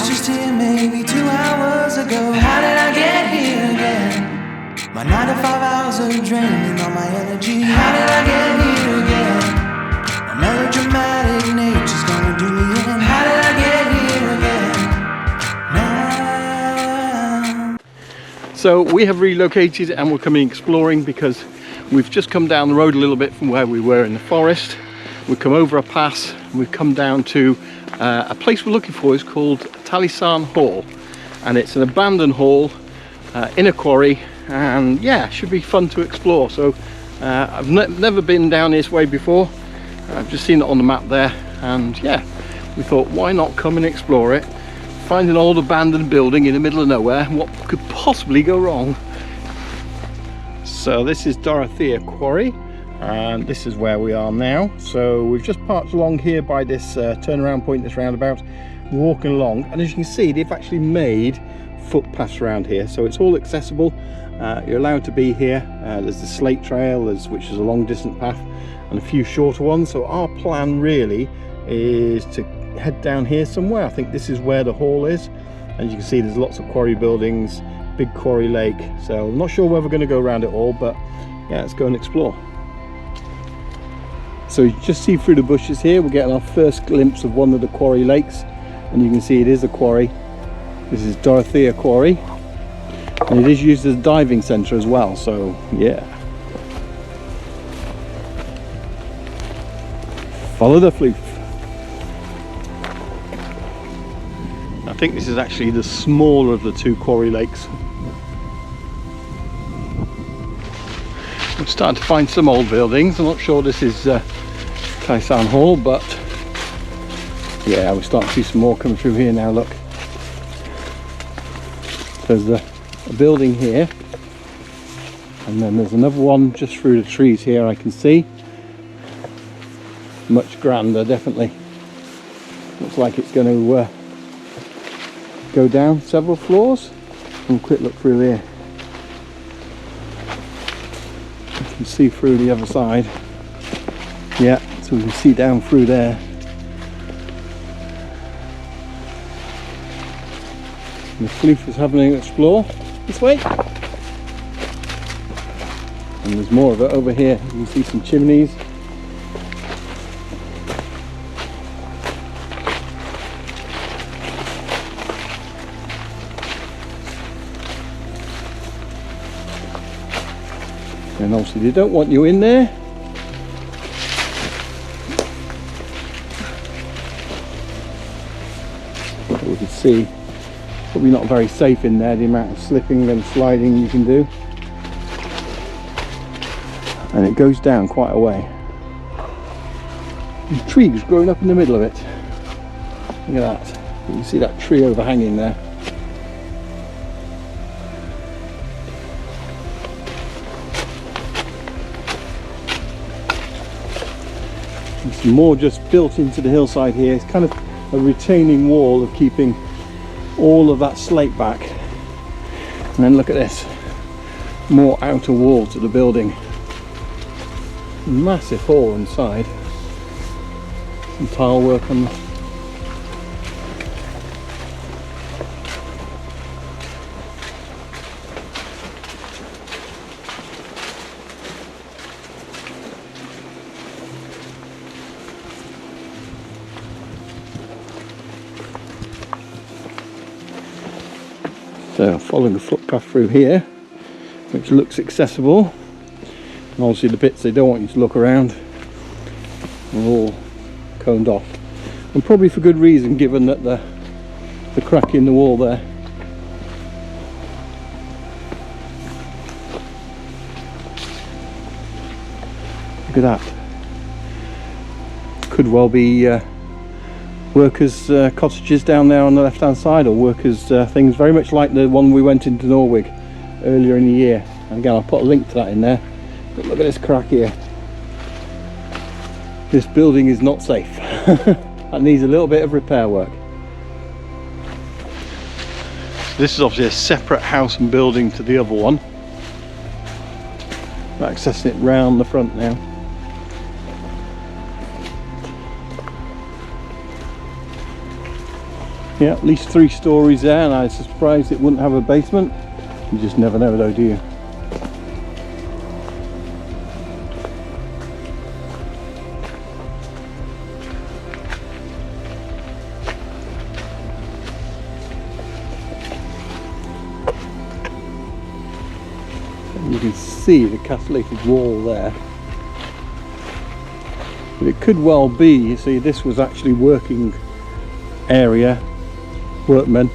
was just here maybe 2 hours ago. How did I get here again? My 9 to 5 hours are draining all my energy. How did I get here again? My melodramatic nature's gonna do me in. How did I get here again? Now. So we have relocated and we're coming exploring because we've just come down the road a little bit from where we were in the forest. We've come over a pass and we've come down to a place we're looking for. Is called Talysarn Hall, and it's an abandoned hall in a quarry, and yeah, should be fun to explore. So I've never been down this way before. I've just seen it on the map there, and yeah, we thought why not come and explore it, find an old abandoned building in the middle of nowhere. What could possibly go wrong? So this is Dorothea Quarry, and this is where we are now. So we've just parked along here by this turnaround point, this roundabout, walking along, and as you can see, they've actually made footpaths around here, so it's all accessible. You're allowed to be here. There's the slate trail, which is a long distance path, and a few shorter ones. So our plan really is to head down here somewhere. I think this is where the hall is. As you can see, there's lots of quarry buildings, big quarry lake, so I'm not sure whether we're going to go around it all, but yeah, let's go and explore. So you just see through the bushes here, we're getting our first glimpse of one of the quarry lakes, and you can see it is a quarry. This is Dorothea Quarry, and it is used as a diving centre as well, so yeah. Follow the floof. I think this is actually the smaller of the two quarry lakes. I'm starting to find some old buildings. I'm not sure this is Talysarn Hall, but yeah, we're starting to see some more coming through here now. Look, there's a building here, and then there's another one just through the trees here I can see. Much grander, definitely. Looks like it's going to go down several floors. Have a quick look through there. You can see through the other side. Yeah, so we can see down through there. And the floof is having an explore this way. And there's more of it over here. You can see some chimneys. And obviously they don't want you in there. But we can see probably not very safe in there, the amount of slipping and sliding you can do. And it goes down quite a way. The trees growing up in the middle of it. Look at that. You can see that tree overhanging there. It's more just built into the hillside here. It's kind of a retaining wall of keeping all of that slate back. And then look at this, more outer wall to the building. Massive hall inside. Some tile work on the So following the footpath through here, which looks accessible, and obviously the bits they don't want you to look around are all coned off, and probably for good reason, given that the crack in the wall there. Look at that. Could well be workers' cottages down there on the left hand side, or workers' things, very much like the one we went into Norwich earlier in the year. And again, I'll put a link to that in there. But look at this crack here. This building is not safe. That needs a little bit of repair work. This is obviously a separate house and building to the other one. We're accessing it round the front now. Yeah, at least 3 stories there, and I was surprised it wouldn't have a basement. You just never know though, do you? And you can see the castellated wall there. But it could well be, you see, this was actually working area, workmen,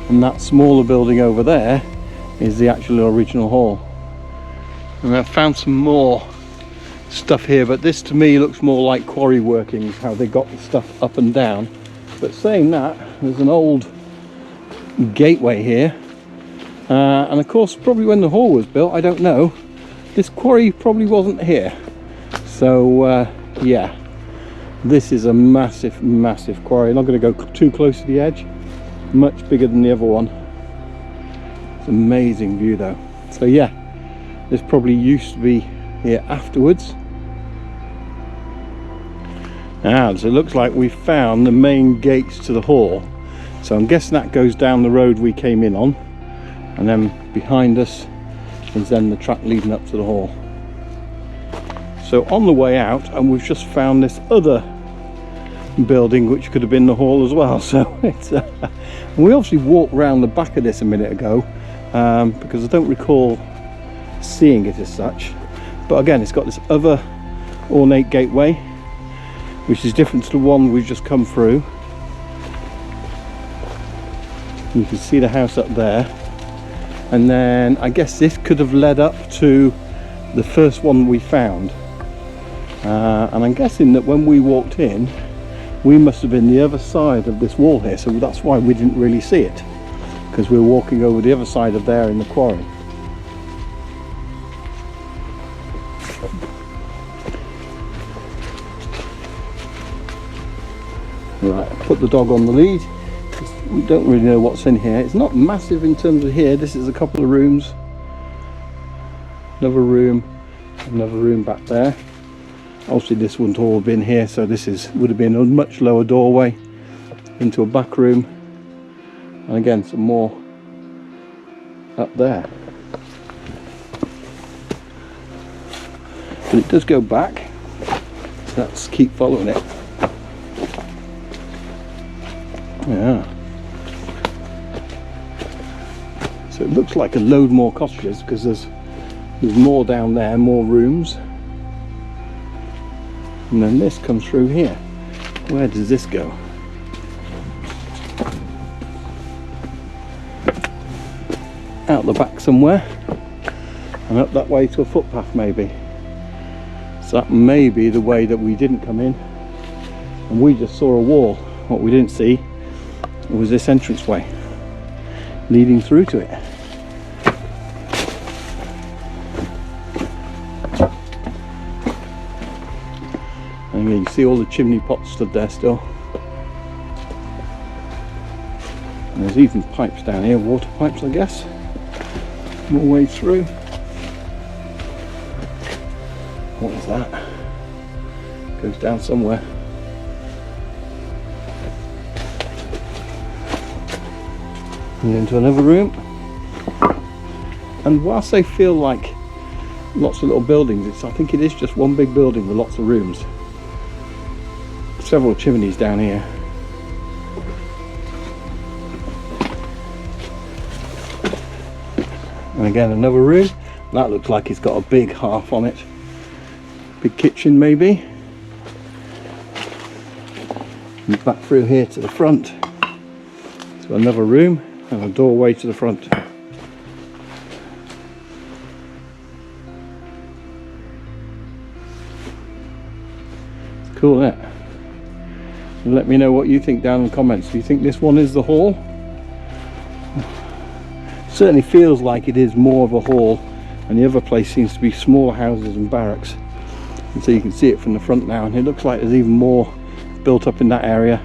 and that smaller building over there is the actual original hall. And I've found some more stuff here, but this to me looks more like quarry workings, how they got the stuff up and down. But saying that, there's an old gateway here, and of course probably when the hall was built, I don't know, this quarry probably wasn't here. So yeah, this is a massive quarry. I'm not going to go too close to the edge, much bigger than the other one. It's an amazing view though. So yeah, this probably used to be here afterwards. So it looks like we found the main gates to the hall, so I'm guessing that goes down the road we came in on, and then behind us is then the track leading up to the hall. So on the way out, and we've just found this other building which could have been the hall as well. So it's we obviously walked around the back of this a minute ago, because I don't recall seeing it as such, but again it's got this other ornate gateway which is different to the one we've just come through. You can see the house up there, and then I guess this could have led up to the first one we found, and I'm guessing that when we walked in we must have been the other side of this wall here, so that's why we didn't really see it, because we were walking over the other side of there in the quarry. Right, put the dog on the lead. We don't really know what's in here. It's not massive in terms of here. This is a couple of rooms, another room back there. Obviously this wouldn't all have been here, so this would have been a much lower doorway into a back room, and again some more up there. But it does go back, so let's keep following it. Yeah. So it looks like a load more cottages, because there's more down there, more rooms. And then this comes through here. Where does this go? Out the back somewhere, and up that way to a footpath maybe. So that may be the way that we didn't come in, and we just saw a wall. What we didn't see was this entranceway leading through to it. And you can see all the chimney pots stood there still. And there's even pipes down here, water pipes I guess, all the way through. What is that? Goes down somewhere. And into another room. And whilst they feel like lots of little buildings, I think it is just one big building with lots of rooms. Several chimneys down here. And again another room. That looks like it's got a big half on it. Big kitchen maybe. And back through here to the front to another room and a doorway to the front. It's cool, isn't it? Let me know what you think down in the comments. Do you think this one is the hall? Certainly feels like it is more of a hall, and the other place seems to be smaller houses and barracks. And so you can see it from the front now, and it looks like there's even more built up in that area.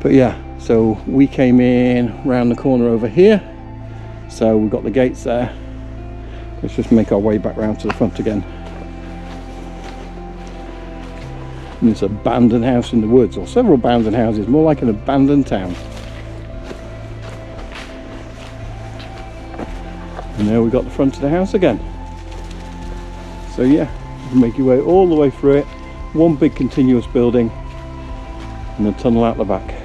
But yeah, so we came in round the corner over here, so we've got the gates there. Let's just make our way back round to the front again. And this abandoned house in the woods, or several abandoned houses, more like an abandoned town. And there we got the front of the house again. So yeah, you can make your way all the way through it. One big continuous building and a tunnel out the back.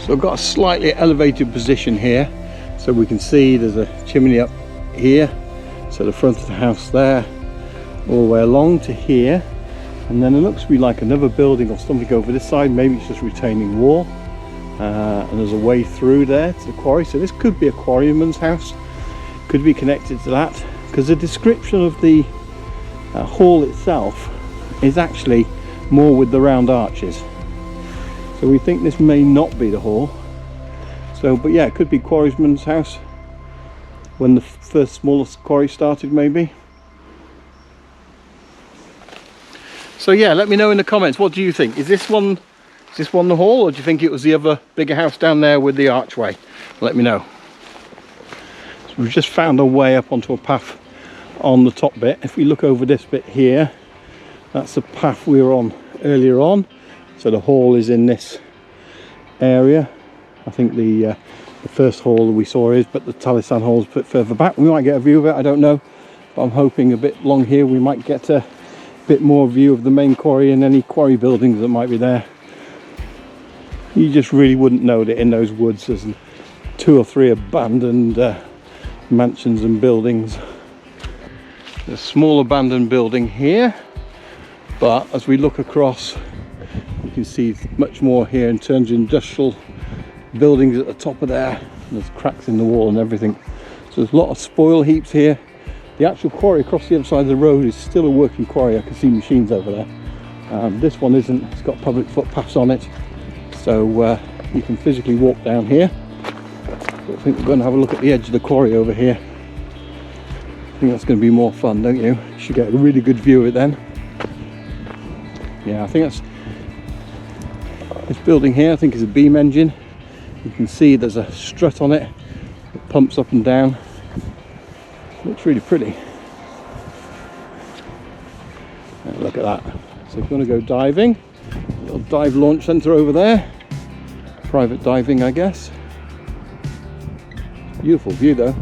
So I've got a slightly elevated position here, so we can see there's a chimney up here. So the front of the house there, all the way along to here, and then it looks to be like another building or something over this side. Maybe it's just retaining wall, and there's a way through there to the quarry. So this could be a quarryman's house, could be connected to that, because the description of the hall itself is actually more with the round arches. So we think this may not be the hall. So, but yeah, it could be quarryman's house when the first smallest quarry started, maybe. So yeah, let me know in the comments, what do you think? Is this one the hall, or do you think it was the other bigger house down there with the archway? Let me know. So we've just found a way up onto a path on the top bit. If we look over this bit here, that's the path we were on earlier on. So the hall is in this area. I think the first hall we saw is, but the Talysarn Hall is a bit further back. We might get a view of it, I don't know. But I'm hoping a bit along here we might get a bit more view of the main quarry and any quarry buildings that might be there. You just really wouldn't know that in those woods there's 2 or 3 abandoned mansions and buildings. There's a small abandoned building here, but as we look across, you can see much more here in terms of industrial buildings at the top of there. There's cracks in the wall and everything. So there's a lot of spoil heaps here. The actual quarry across the other side of the road is still a working quarry. I can see machines over there. This one isn't. It's got public footpaths on it, so you can physically walk down here. But I think we're going to have a look at the edge of the quarry over here. I think that's going to be more fun, don't you? You should get a really good view of it then. Yeah, I think that's this building here. I think is a beam engine. You can see there's a strut on it. It pumps up and down. Looks really pretty. And look at that. So if you want to go diving, little dive launch centre over there. Private diving, I guess. Beautiful view though.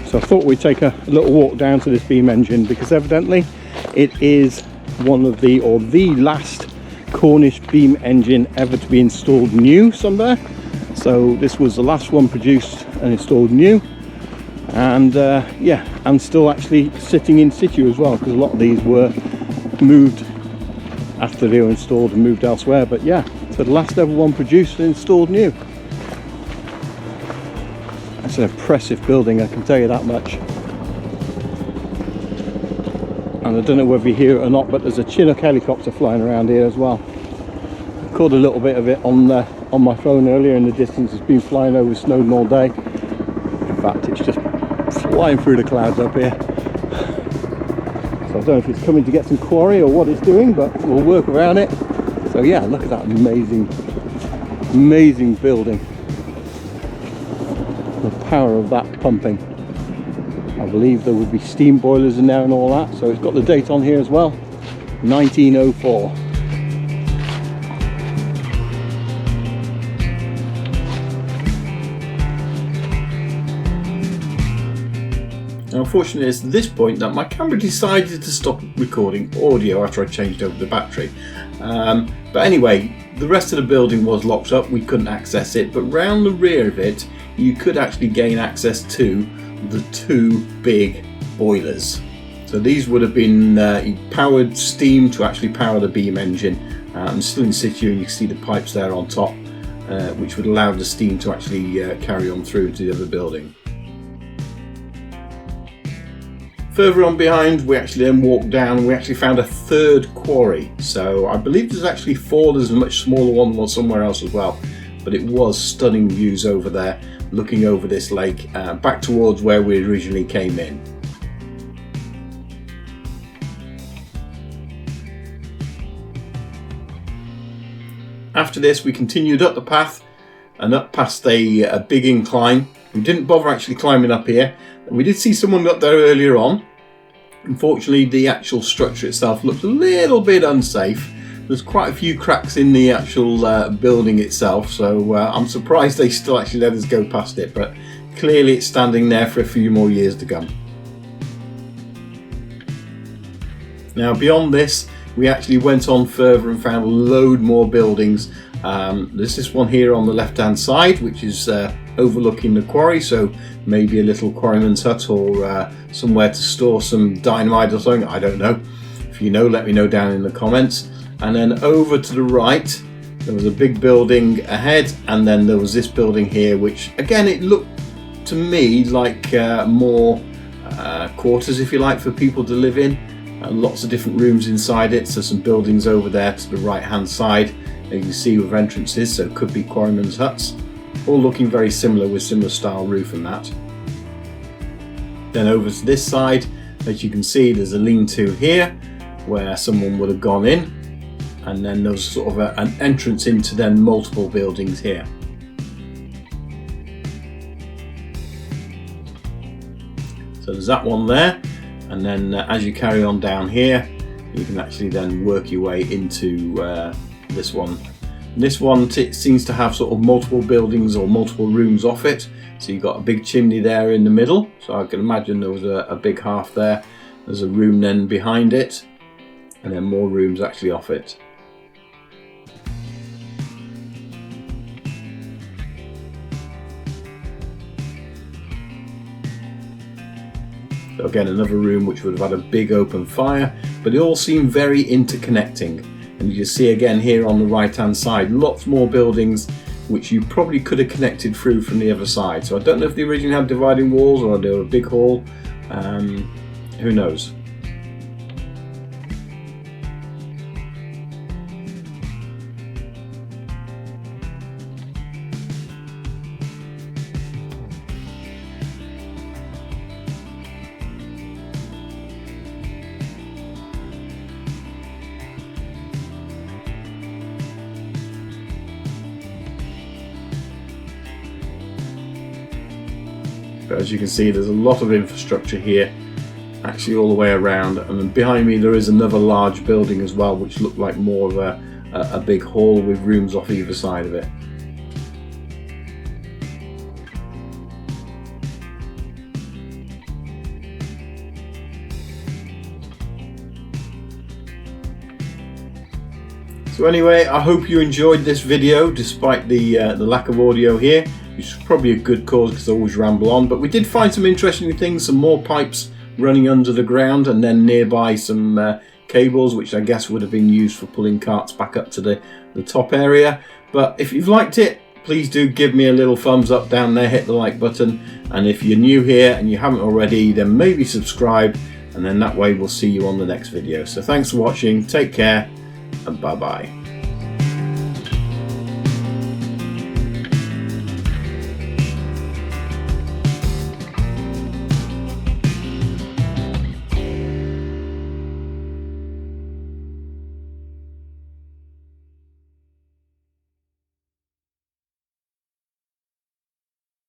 So I thought we'd take a little walk down to this beam engine, because evidently it is one of the, or the last Cornish beam engine ever to be installed new somewhere. So this was the last one produced and installed new, and yeah, and still actually sitting in situ as well, because a lot of these were moved after they were installed and moved elsewhere. But yeah, so the last ever one produced and installed new. It's an impressive building, I can tell you that much. And I don't know whether you hear it or not, but there's a Chinook helicopter flying around here as well. I caught a little bit of it on my phone earlier in the distance. It's been flying over Snowdon all day. In fact, it's just flying through the clouds up here. So I don't know if it's coming to get some quarry or what it's doing, but we'll work around it. So yeah, look at that amazing building. The power of that pumping. I believe there would be steam boilers in there and all that. So it's got the date on here as well, 1904. Now, unfortunately, it's at this point that my camera decided to stop recording audio after I changed over the battery. But anyway, the rest of the building was locked up. We couldn't access it, but round the rear of it, you could actually gain access to the 2 big boilers. So these would have been powered steam to actually power the beam engine, and still in situ. You can see the pipes there on top, which would allow the steam to actually carry on through to the other building. Further on behind, we actually then walked down and we actually found a 3rd quarry. So I believe there's actually 4. There's a much smaller one somewhere else as well, but it was stunning views over there, looking over this lake back towards where we originally came in. After this, we continued up the path and up past a big incline, We didn't bother actually climbing up here. We did see someone up there earlier on. Unfortunately, the actual structure itself looked a little bit unsafe. There's quite a few cracks in the actual building itself, so I'm surprised they still actually let us go past it, but clearly it's standing there for a few more years to come. Now beyond this, we actually went on further and found a load more buildings. There's this one here on the left hand side, which is overlooking the quarry, so maybe a little quarryman's hut or somewhere to store some dynamite or something, I don't know. If you know, let me know down in the comments. And then over to the right, there was a big building ahead, and then there was this building here, which again, it looked to me like more quarters, if you like, for people to live in. Lots of different rooms inside it, so some buildings over there to the right hand side, you can see with entrances, so could be quarrymen's huts, all looking very similar with similar style roof and that. Then over to this side, as you can see, there's a lean-to here where someone would have gone in, and then there's sort of an entrance into then multiple buildings here. So there's that one there, and then as you carry on down here, you can actually then work your way into this one. And this one seems to have sort of multiple buildings or multiple rooms off it. So you've got a big chimney there in the middle, so I can imagine there was a big half there. There's a room then behind it, and then more rooms actually off it. So again, another room which would have had a big open fire, but it all seemed very interconnecting. And you see again here on the right hand side, lots more buildings which you probably could have connected through from the other side. So I don't know if they originally had dividing walls or they were a big hall, who knows. But as you can see, there's a lot of infrastructure here, actually all the way around, and then behind me there is another large building as well, which looked like more of a big hall with rooms off either side of it. So anyway, I hope you enjoyed this video despite the lack of audio here, which is probably a good cause because I always ramble on. But we did find some interesting things, some more pipes running under the ground, and then nearby some cables which I guess would have been used for pulling carts back up to the top area. But if you've liked it, please do give me a little thumbs up down there, hit the like button, and if you're new here and you haven't already, then maybe subscribe, and then that way we'll see you on the next video. So thanks for watching, take care, and bye bye.